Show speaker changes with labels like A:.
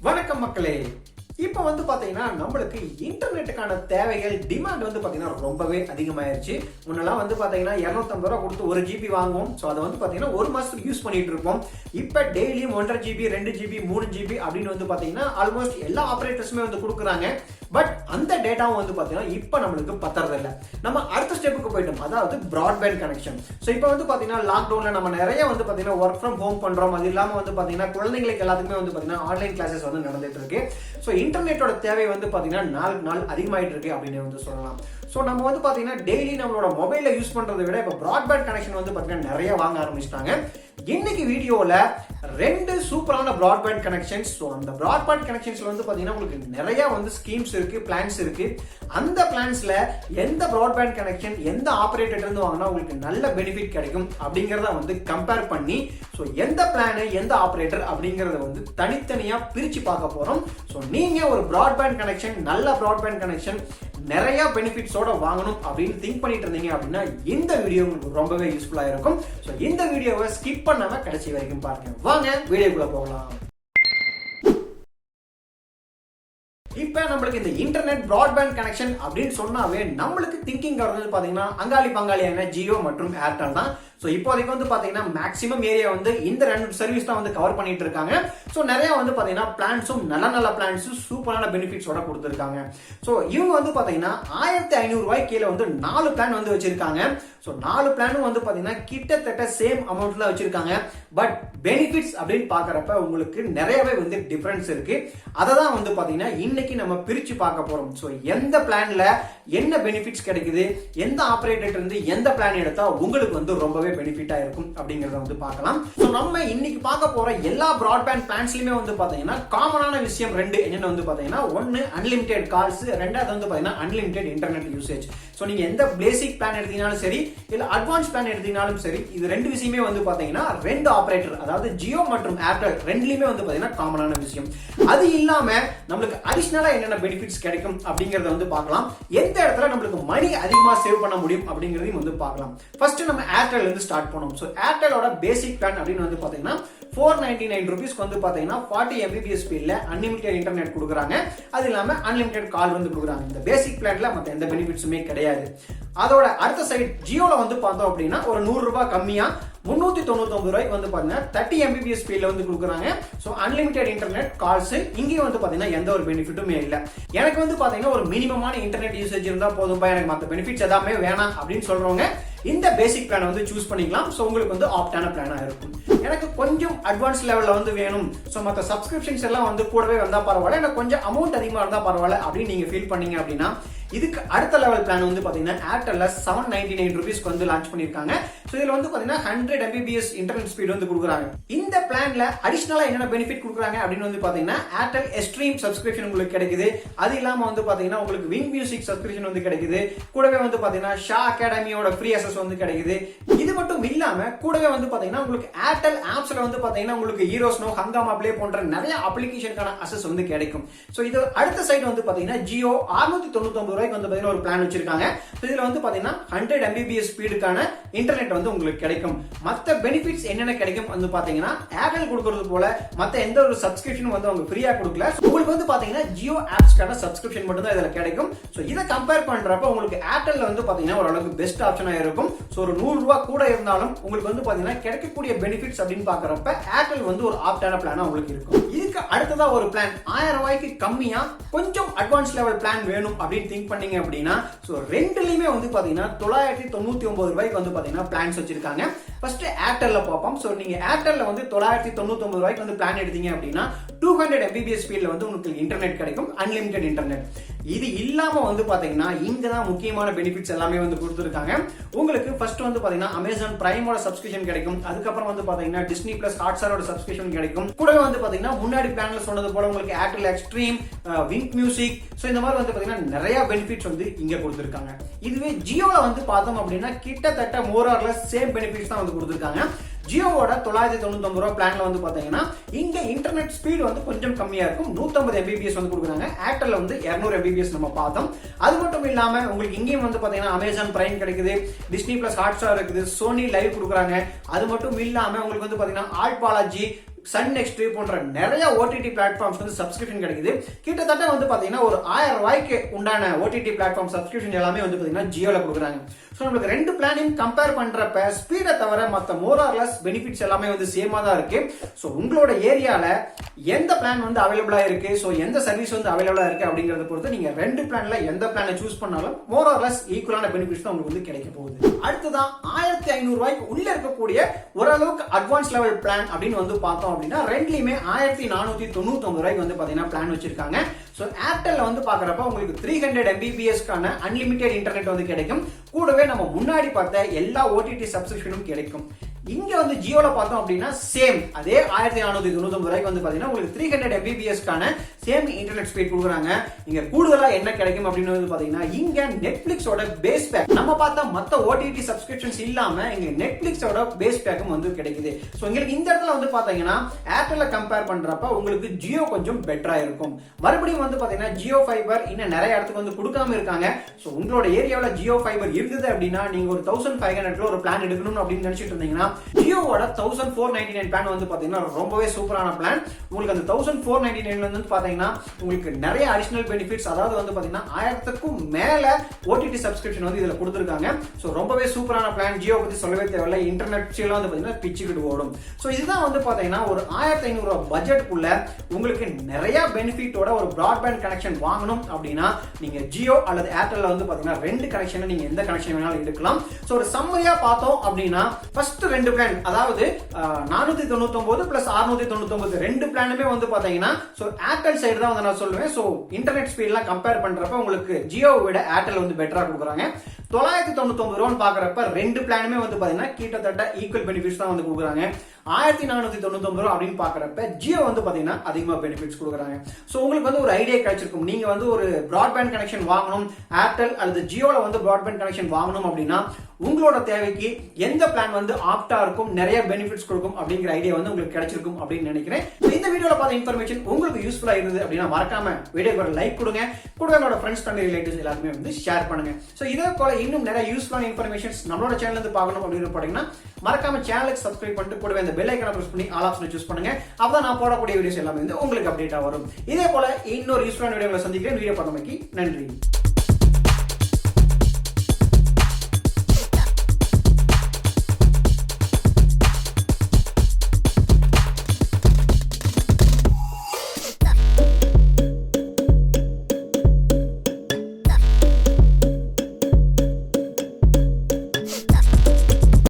A: வணக்கம் மக்களே. இப்போ பாத்தீங்கன்னா நம்மளுக்கு இன்டர்நெட்டுக்கான தேவைகள் டிமாண்ட் பாத்தீங்கன்னா ரொம்பவே அதிகமாயிருச்சு. முன்னெல்லாம் பாத்தீங்கன்னா 250 ரூபா கொடுத்து 1 GB வாங்குவோம். ஸோ அதை பாத்தீங்கன்னா ஒரு மாசத்துக்கு யூஸ் பண்ணிட்டு இருப்போம். இப்போ டெய்லியும் 1.5 GB 2 GB 3 GB அப்படின்னு பாத்தீங்கன்னா ஆல்மோஸ்ட் எல்லா ஆபரேட்டர்ஸுமே கொடுக்குறாங்க. பட் அந்த டேட்டாவும் பாத்தீங்கன்னா இப்போ நம்மளுக்கு பத்தறது இல்லை. நம்ம அடுத்த ஸ்டெப்புக்கு போயிட்டோம், அதாவது பிராட்பேண்ட் கனெக்ஷன். ஸோ இப்போ பாத்தீங்கன்னா லாக்டவுன்ல நம்ம நிறைய பாத்தீங்கன்னா ஒர்க் ஃப்ரம் ஹோம் பண்றோம். அது இல்லாம பாத்தீங்கன்னா குழந்தைங்களுக்கு எல்லாத்துக்குமே பாத்தீங்கன்னா ஆன்லைன் கிளாஸஸ் நடந்துட்டு இருக்கு. ஸோ இன்டர்நெட்டோட தேவை பாத்தீங்கன்னா நாளுக்கு நாள் அதிகமாயிட்டு இருக்கு அப்படின்னு சொல்லலாம். ஸோ நம்ம பாத்தீங்கன்னா டெய்லி நம்மளோட மொபைல யூஸ் பண்றதை விட இப்போ பிராட்பேண்ட் கனெக்ஷன் பாத்தீங்கன்னா நிறைய வாங்க ஆரம்பிச்சிட்டாங்க. இன்னைக்கு வீடியோல 2 சூப்பரான பிராட்பேண்ட் கனெக்ஷன்ஸ். ஸோ அந்த பிராட்பேண்ட் கனெக்ஷன்ஸ்ல பாத்தீங்கன்னா உங்களுக்கு நிறைய ஸ்கீம்ஸ் இருக்கு, பிளான்ஸ் இருக்கு. அந்த பிளான்ஸ்ல எந்த பிராட்பேண்ட் கனெக்ஷன் எந்த ஆபரேட்டர் இருந்து வாங்கினா உங்களுக்கு நல்ல பெனிஃபிட் கிடைக்கும் அப்படிங்கறத கம்பேர் பண்ணி ஸோ எந்த பிளான் எந்த ஆபரேட்டர் அப்படிங்கறத தனித்தனியா பிரிச்சு பார்க்க போறோம். ஸோ நீங்க ஒரு பிராட்பேண்ட் கனெக்ஷன், நல்ல பிராட்பேண்ட் கனெக்ஷன் நிறைய பெனிஃபிட்ஸோட வாங்கணும் அப்படின்னு திங்க் பண்ணிட்டு இருந்தீங்க அப்படின்னா இந்த வீடியோ உங்களுக்கு ரொம்பவே யூஸ்ஃபுல்லா இருக்கும். ஸோ இந்த வீடியோவை ஸ்கிப் பண்ணாம கடைசி வரைக்கும் பாருங்க. வாங்க வீடியோக்குள்ள போகலாம். இப்ப நம்மளுக்கு இந்த இன்டர்நெட் பிராட்பேண்ட் கனெக்ஷன் அப்படின்னு சொன்னாவே நம்மளுக்கு திங்கிங் வருது பாத்தீங்கன்னா அங்காளி பங்காளியான ஜியோ மற்றும் ஏர்டெல் தான். ஸோ இப்போதைக்கு பாத்தீங்கன்னா மேக்ஸிமம் ஏரியா இந்த 2 சர்வீஸ் தான் கவர் பண்ணிட்டு இருக்காங்க. ஸோ நிறைய பாத்தீங்கன்னா பிளான்ஸும் நல்ல பிளான்ஸும் சூப்பரான பெனிஃபிட்ஸோட கொடுத்துருக்காங்க. ஸோ இவங்க பாத்தீங்கன்னா 1500 ரூபாய் கீழே 4 பிளான் வச்சிருக்காங்க. ஸோ 4 பிளானும் பாத்தீங்கன்னா கிட்டத்தட்ட சேம் அமௌண்ட்ல வச்சிருக்காங்க. பட் பெனிஃபிட்ஸ் அப்படின்னு பாக்குறப்ப உங்களுக்கு நிறையவே டிஃபரன்ஸ் இருக்கு. அதை தான் பாத்தீங்கன்னா இன்னைக்கு நம்ம பிரிச்சு பார்க்க போறோம். ஸோ எந்த பிளான்ல என்ன பெனிஃபிட்ஸ் கிடைக்குது, எந்த ஆபரேட்டர் இருந்து எந்த பிளான் எடுத்தா உங்களுக்கு ரொம்பவே பெனிஃபிட்டா இருக்கும் அப்படிங்கறத பார்க்கலாம். சோ நம்ம இன்னைக்கு பார்க்க போற எல்லா பிராட்பேண்ட் பிளான்ஸ்லயுமே பாத்தீங்கன்னா காமனான விஷயம் 2 என்னன்னு பாத்தீங்கன்னா, ஒன்னு அன்லிமிடெட் கால்ஸ், ரெண்டாவது பாத்தீங்கன்னா அன்லிமிடெட் இன்டர்நெட் யூசேஜ். சோ நீங்க எந்த பேசிக் பிளான் எடுத்தீங்கனாலும் சரி இல்ல அட்வான்ஸ் பிளான் எடுத்தீங்கனாலும் சரி, இது 2 விஷயமே பாத்தீங்கன்னா 2 ஆபரேட்டர், அதாவது ஜியோ மற்றும் ஏர்டெல் ரெண்டுலயுமே பாத்தீங்கன்னா காமனான விஷயம். அது இல்லாம நம்மளுக்கு அடிஷனலா என்னென்ன பெனிஃபிட்ஸ் கிடைக்கும் அப்படிங்கறத பார்க்கலாம். எந்த இடத்துல நம்மளுக்கு மணி அதிகமா சேவ் பண்ண முடியும் அப்படிங்கறதையும் பார்க்கலாம். ஃபர்ஸ்ட் நம்ம ஏர்டெல் ஸ்டார்ட் பண்ணோம். சோ ஏர்டெலோட பேசிக் பிளான் அப்படின்னு பாத்தீங்கன்னா 499 ரூபீஸ்க்கு பாத்தீங்கன்னா 40 Mbps ஸ்பீட்ல அன்லிமிடெட் இன்டர்நெட் கொடுக்குறாங்க. அது இல்லாம அன்லிமிடெட் கால் கொடுக்குறாங்க. இந்த பேசிக் பிளான்ல மத்த எந்த பெனிஃபிட்ஸுமே கிடையாது. அதோட அடுத்த சைடு ஜியோல பார்த்தோம் அப்படின்னா ஒரு 100 ரூபாய் கம்மியா 399 ரூபாய்க்கு பாத்தீங்கன்னா 30 Mbps ஸ்பீட்ல கொடுக்குறாங்க. சோ அன்லிமிடெட் இன்டர்நெட் கால்ஸ் இங்கேயும் பாத்தீங்கன்னா எந்த ஒரு பெனிஃபிட்டுமே இல்ல. எனக்கு பாத்தீங்கன்னா ஒரு மினிமமான இன்டர்நெட் யூசேஜ் இருந்தா போதும்பா, எனக்கு மத்த பெனிஃபிட்ஸ் எதாமே வேணாம் அப்படின்னு சொல்றவங்க இந்த பேசிக் பிளான் சூஸ் பண்ணிக்கலாம். சோ உங்களுக்கு ஆப்டான பிளானா இருக்கும். எனக்கு கொஞ்சம் அட்வான்ஸ் லெவல்ல வேணும், சோ மத்த சப்ஸ்கிரிப்ஷன்ஸ் எல்லாம் கூடவே வந்தா பரவாயில்ல, எனக்கு கொஞ்சம் அமௌண்ட் அதிகமா இருந்தா பரவாயில்ல அப்படின்னு நீங்க ஃபீல் பண்ணீங்க அப்படின்னா இதுக்கு அடுத்த லெவல் பிளான் பாத்தீங்கன்னா ஏர்டெல்ல 799 ரூபீஸ்க்கு லான்ச் பண்ணிருக்காங்க. சோ இதுல பாத்தீங்கன்னா 100 Mbps இன்டர்நெட் ஸ்பீட் கொடுக்குறாங்க. இந்த பிளான்ல அடிஷனலா என்னென்ன பெனிஃபிட் கொடுக்குறாங்க அப்படின்னு பாத்தீங்கன்னா Airtel Xstream சப்ஸ்கிரிப்ஷன் உங்களுக்கு கிடைக்குது. அது இல்லாம பாத்தீங்கன்னா உங்களுக்கு விங் மியூசிக் சப்ஸ்கிரிப்ஷன் கிடைக்குது. கூடவே பாத்தீங்கன்னா ஷா அகாடமியோட ஃப்ரீ அக்சஸ் கிடைக்குது. இது மட்டும் இல்லாம கூடவே பாத்தீங்கன்னா உங்களுக்கு ஏர்டெல் ஆப்ஸ்ல பாத்தீங்கன்னா உங்களுக்கு ஹீரோஸ் நோ, ஹங்காமா ப்ளே போன்ற நிறைய அப்ளிகேஷனுக்கான அக்சஸ் கிடைக்கும். சோ இது அடுத்த சைடு பாத்தீங்கன்னா ஜியோ 699 ரூபாய்க்கு ஒரு பிளான் வச்சிருக்காங்க. இதுல பாத்தீங்கன்னா 100 Mbps ஸ்பீடுக்கான இன்டர்நெட் உங்களுக்கு கிடைக்கும். மத்த பெனிஃபிட்ஸ் என்னென்ன கிடைக்கும் பாத்தீங்கன்னா ஏர்டெல் கொடுக்கிறது போல மத்த எந்த ஒரு சப்ஸ்கிரிப்ஷனும் அவங்க ஃப்ரீயா கொடுக்கல. உங்களுக்கு பாத்தீங்கன்னா ஜியோ ஆப்ஸ்க்கான சப்ஸ்கிரிப்ஷன் மட்டும் தான் இதுல கிடைக்கும். சோ இத கம்பேர் பண்றப்ப உங்களுக்கு ஏர்டெல் பாத்தீங்கன்னா ஓரளவுக்கு பெஸ்ட் ஆப்ஷனா இருக்கும். சோ ஒரு 100 ரூபாய் கூட இருந்தாலும் உங்களுக்கு பாத்தீங்கன்னா கிடைக்கக்கூடிய பெனிஃபிட்ஸ் அப்படின்னு பாக்குறப்ப ஏர்டெல் ஒரு ஆப்டான பிளானா உங்களுக்கு இருக்கும். இதுக்கு அடுத்ததா ஒரு பிளான் 1000 ரூபாய்க்கு கம்மியா கொஞ்சம் அட்வான்ஸ் லெவல் பிளான் வேணும் அப்படின்னு திங்க் பண்ணீங்க அப்படின்னா சோ ரெண்டுலயுமே பாத்தீங்கன்னா 999 ரூபாய்க்கு பாத்தீங்கன்னா பிளான்ஸ் வச்சிருக்காங்க. ஃபர்ஸ்ட் ஏர்டெல்ல பார்ப்போம். சோ நீங்க ஏர்டெல்ல 999 ரூபாய்க்கு பிளான் எடுத்தீங்க அப்படின்னா 200 Mbps ஸ்பீட்ல உங்களுக்கு இன்டர்நெட் கிடைக்கும், அன்லிமிடெட் இன்டர்நெட். இது இல்லாம பாத்தீங்கன்னா இங்க தான் முக்கியமான பெனிஃபிட்ஸ் எல்லாமே கொடுத்திருக்காங்க. உங்களுக்கு ஃபர்ஸ்ட் பாத்தீங்கன்னா அமேசான் பிரைமோட சப்ஸ்கிரிப்ஷன் கிடைக்கும். அதுக்கப்புறம் பாத்தீங்கன்னா டிஸ்னி பிளஸ் ஹாட்ஸ்டாரோட சப்ஸ்கிரிப்ஷன் கிடைக்கும். கூடவே பாத்தீங்கன்னா முன்னாடி பிளான்ல சொன்னது போல உங்களுக்கு Airtel Xstream, wing music, so இந்த மாதிரி பாத்தீங்கன்னா நிறைய பெனிஃபிட்ஸ் இங்க கொடுத்திருக்காங்க. இதுவே ஜியோல பார்த்தோம் அப்படின்னா கிட்டத்தட்ட more or less same benefits தான் கொடுத்திருக்காங்க. ஜியோவோட 999 ரூபாய் பிளான்ல பாத்தீங்கன்னா இங்க இன்டர்நெட் ஸ்பீட் கொஞ்சம் கம்மியா இருக்கும். 150 Mbps கொடுக்குறாங்க. ஏர்டெல்ல 200 Mbps நம்ம பார்த்தோம். அது மட்டும் இல்லாம உங்களுக்கு இங்கேயும் பாத்தீங்கன்னா அமேசான் பிரைம் கிடைக்குது, டிஸ்னி பிளஸ் ஹாட்ஸ்டார் இருக்குது, சோனி லைவ் கொடுக்குறாங்க. அது மட்டும் இல்லாம உங்களுக்கு பாத்தீங்கன்னா ஆல் பாலாஜி, சன் நெக்ஸ்ட் போன்ற நிறைய ஓடிடி பிளாட்ஃபார்ம்ஸ் வந்து சப்ஸ்கிரிப்ஷன் கிடைக்குது. கிட்டத்தட்ட வந்து பாத்தீங்கன்னா ஒரு 1000 ரூபாய்க்கு உண்டான ஓடிடி பிளாட்ஃபார்ம் சப்ஸ்கிரிப்ஷன் எல்லாமே வந்து பாத்தீங்கன்னா ஜியோல கொடுக்குறாங்க. ஸோ நம்மளுக்கு ரெண்டு பிளானையும் கம்பேர் பண்றப்ப ஸ்பீடை தவிர மற்ற மோர் ஆர் லெஸ் பெனிஃபிட்ஸ் எல்லாமே வந்து சேமா தான் இருக்கு. ஸோ உங்களோட ஏரியால எந்த பிளான் வந்து அவைலபிளா இருக்கு, ஸோ எந்த சர்வீஸ் வந்து அவைலபிளா இருக்கு அப்படிங்கறத பொறுத்து நீங்க ரெண்டு பிளான்ல எந்த பிளானை சூஸ் பண்ணாலும் மோர் ஆர் லெஸ் ஈக்குவலான பெனிஃபிட்ஸ் தான் உங்களுக்கு வந்து கிடைக்க போகுது. அடுத்ததான் 1500 ரூபாய்க்கு உள்ள இருக்கக்கூடிய ஓரளவுக்கு அட்வான்ஸ் லெவல் பிளான் அப்படின்னு வந்து பார்த்தோம் அப்படின்னா ரெண்டுலயுமே 1499 ரூபாய்க்கு வந்து பாத்தீங்கன்னா பிளான் வச்சிருக்காங்க. ஸோ ஏர்டெல்ல வந்து பாக்குறப்ப உங்களுக்கு 300 mbps-க்கான அன்லிமிட்டெட் இன்டர்நெட் வந்து கிடைக்கும். கூடவே நம்ம முன்னாடி பார்த்த எல்லா ஓடிடி சப்ஸ்கிரிப்ஷனும் கிடைக்கும். இங்க வந்து ஜியோல பார்த்தோம் அப்படின்னா சேம் அதே 1499 ரூபாய்க்கு வந்து பாத்தீங்கன்னா உங்களுக்கு 300 mbps-க்கான சேம் இன்டர்நெட் ஸ்பீட் கொடுக்குறாங்க. இங்க கூடுதலா என்ன கிடைக்கும் அப்படின்னு வந்து பாத்தீங்கன்னா இங்க நெட்ஃபிளிக்ஸோட பேஸ் பேக் நம்ம பார்த்த மத்த ஓடிடி சப்ஸ்கிரிப்ஷன்ஸ் இல்லாம இங்க நெட்ஃபிளிக்ஸோட பேஸ் பேக்கும் வந்து கிடைக்குது. சோ உங்களுக்கு இந்த இடத்துல வந்து பாத்தீங்கன்னா ஏர்டெல்ல கம்பேர் பண்றப்ப உங்களுக்கு ஜியோ கொஞ்சம் பெட்டரா இருக்கும். மறுபடியும் வந்து பாத்தீங்கன்னா ஜியோ ஃபைபர் இன்னும் நிறைய இடத்துக்கு வந்து கொடுக்காம இருக்காங்க. சோ உங்களோட ஏரியாவில் ஜியோ ஃபைபர் இருந்தது அப்படின்னா நீங்க ஒரு 1500 ஒரு பிளான் எடுக்கணும் அப்படின்னு நினைச்சிட்டு இருந்தீங்கன்னா ஜியோவோட 1499 பிளான் வந்து பாத்தீங்கன்னா ரொம்பவே சூப்பரான பிளான். உங்களுக்கு அந்த 1499 வந்து பாத்தீங்கன்னா உங்களுக்கு நிறைய அடிஷனல் பெனிஃபிட்ஸ், அதாவது வந்து பாத்தீங்கன்னா 1000க்கும் மேல ஓடிடி சப்ஸ்கிரிப்ஷன் வந்து இதுல கொடுத்திருக்காங்க. சோ ரொம்பவே சூப்பரான பிளான். ஜியோ பத்தி சொல்லவே தேவையில்லை, இன்டர்நெட் எல்லாம் வந்து பாத்தீங்கன்னா பிச்சுக்கிட்டு ஓடும். சோ இதுதான் வந்து பாத்தீங்கன்னா ஒரு 1500 ரூபாய் பட்ஜெட்டுக்குள்ள உங்களுக்கு நிறைய பெனிஃபிட்டோட ஒரு பிராட்பேண்ட் கனெக்ஷன் வாங்கணும் அப்படின்னா நீங்க ஜியோ அல்லது ஏர்டெல்ல வந்து பாத்தீங்கன்னா ரெண்டு கனெக்ஷன் நீங்க எந்த கனெக்ஷன் வேணாலும் எடுக்கலாம். சோ ஒரு சம்மரியா பார்த்தோம் அப்படின்னா ஃபர்ஸ்ட் ரெண்டு பிளான், அதாவது 499 பிளஸ் 699 ரெண்டு பிளானுமே வந்து பாத்தீங்கன்னா சோ ஏர்டெல் சைடு தான் வந்து நான் சொல்லுவேன். சோ இன்டர்நெட் ஸ்பீட்லாம் கம்பேர் பண்றப்ப உங்களுக்கு ஜியோ விட ஏர்டெல் வந்து பெட்டரா கொடுக்குறாங்க. 999 ரூபான்னு பாக்குறப்ப ரெண்டு பிளானுமே வந்து பாத்தீங்கன்னா கிட்டத்தட்ட ஈக்குவல் பெனிஃபிட்ஸ் தான் வந்து கொடுக்குறாங்க. 1499 ரூபாய் அப்படின்னு பாக்குறப்ப ஜியோ வந்து பாத்தீங்கன்னா அதிகமா பெனிஃபிட்ஸ் கொடுக்குறாங்க. சோ உங்களுக்கு வந்து ஒரு ஐடியா கிடைச்சிருக்கும். நீங்க வந்து ஒரு பிராட்பேண்ட் கனெக்ஷன் வாங்கணும், ஏர்டெல் அல்லது ஜியோல வந்து பிராட்பேண்ட் கனெக்ஷன் வாங்கணும் அப்படின்னா உங்களோட தேவைக்கு எந்த பிளான் வந்து ஆப்டா இருக்கும், நிறைய பெனிஃபிட்ஸ் கொடுக்கும் அப்படிங்கிற ஐடியா வந்து உங்களுக்கு கிடைச்சிருக்கும் அப்படின்னு நினைக்கிறேன். இந்த வீடியோல பார்த்த இன்ஃபர்மேஷன் உங்களுக்கு யூஸ்ஃபுல்லா இருந்தது அப்படின்னா மறக்காம வீடியோக்கு ஒரு லைக் கொடுங்க. கூட உங்களோட ஃப்ரெண்ட்ஸ் அண்ட் ரிலேட்டிவ்ஸ் எல்லாருமே வந்து ஷேர் பண்ணுங்க. சோ இதே போல இன்னும் நிறைய யூஸ்ஃபுல்லான இன்ஃபர்மேஷன்ஸ் நம்மளோட சேனல்ல இருந்து பார்க்கணும் அப்படின்னு பாத்தீங்கன்னா மறக்காம சேனலுக்கு சப்ஸ்கிரைப் பண்ணிட்டு கூடவே அந்த பெல் ஐகானை பிரஸ் பண்ணி ஆல் ஆப்ஷனை சூஸ் பண்ணுங்க. அப்பதான் நான் போடக்கூடிய வீடியோஸ் எல்லாமே வந்து உங்களுக்கு அப்டேட்டா வரும். இதே போல இன்னொரு யூஸ்ஃபுல்லான வீடியோல சந்திக்கிறேன். வீடியோ பார்த்தமைக்கு நன்றி.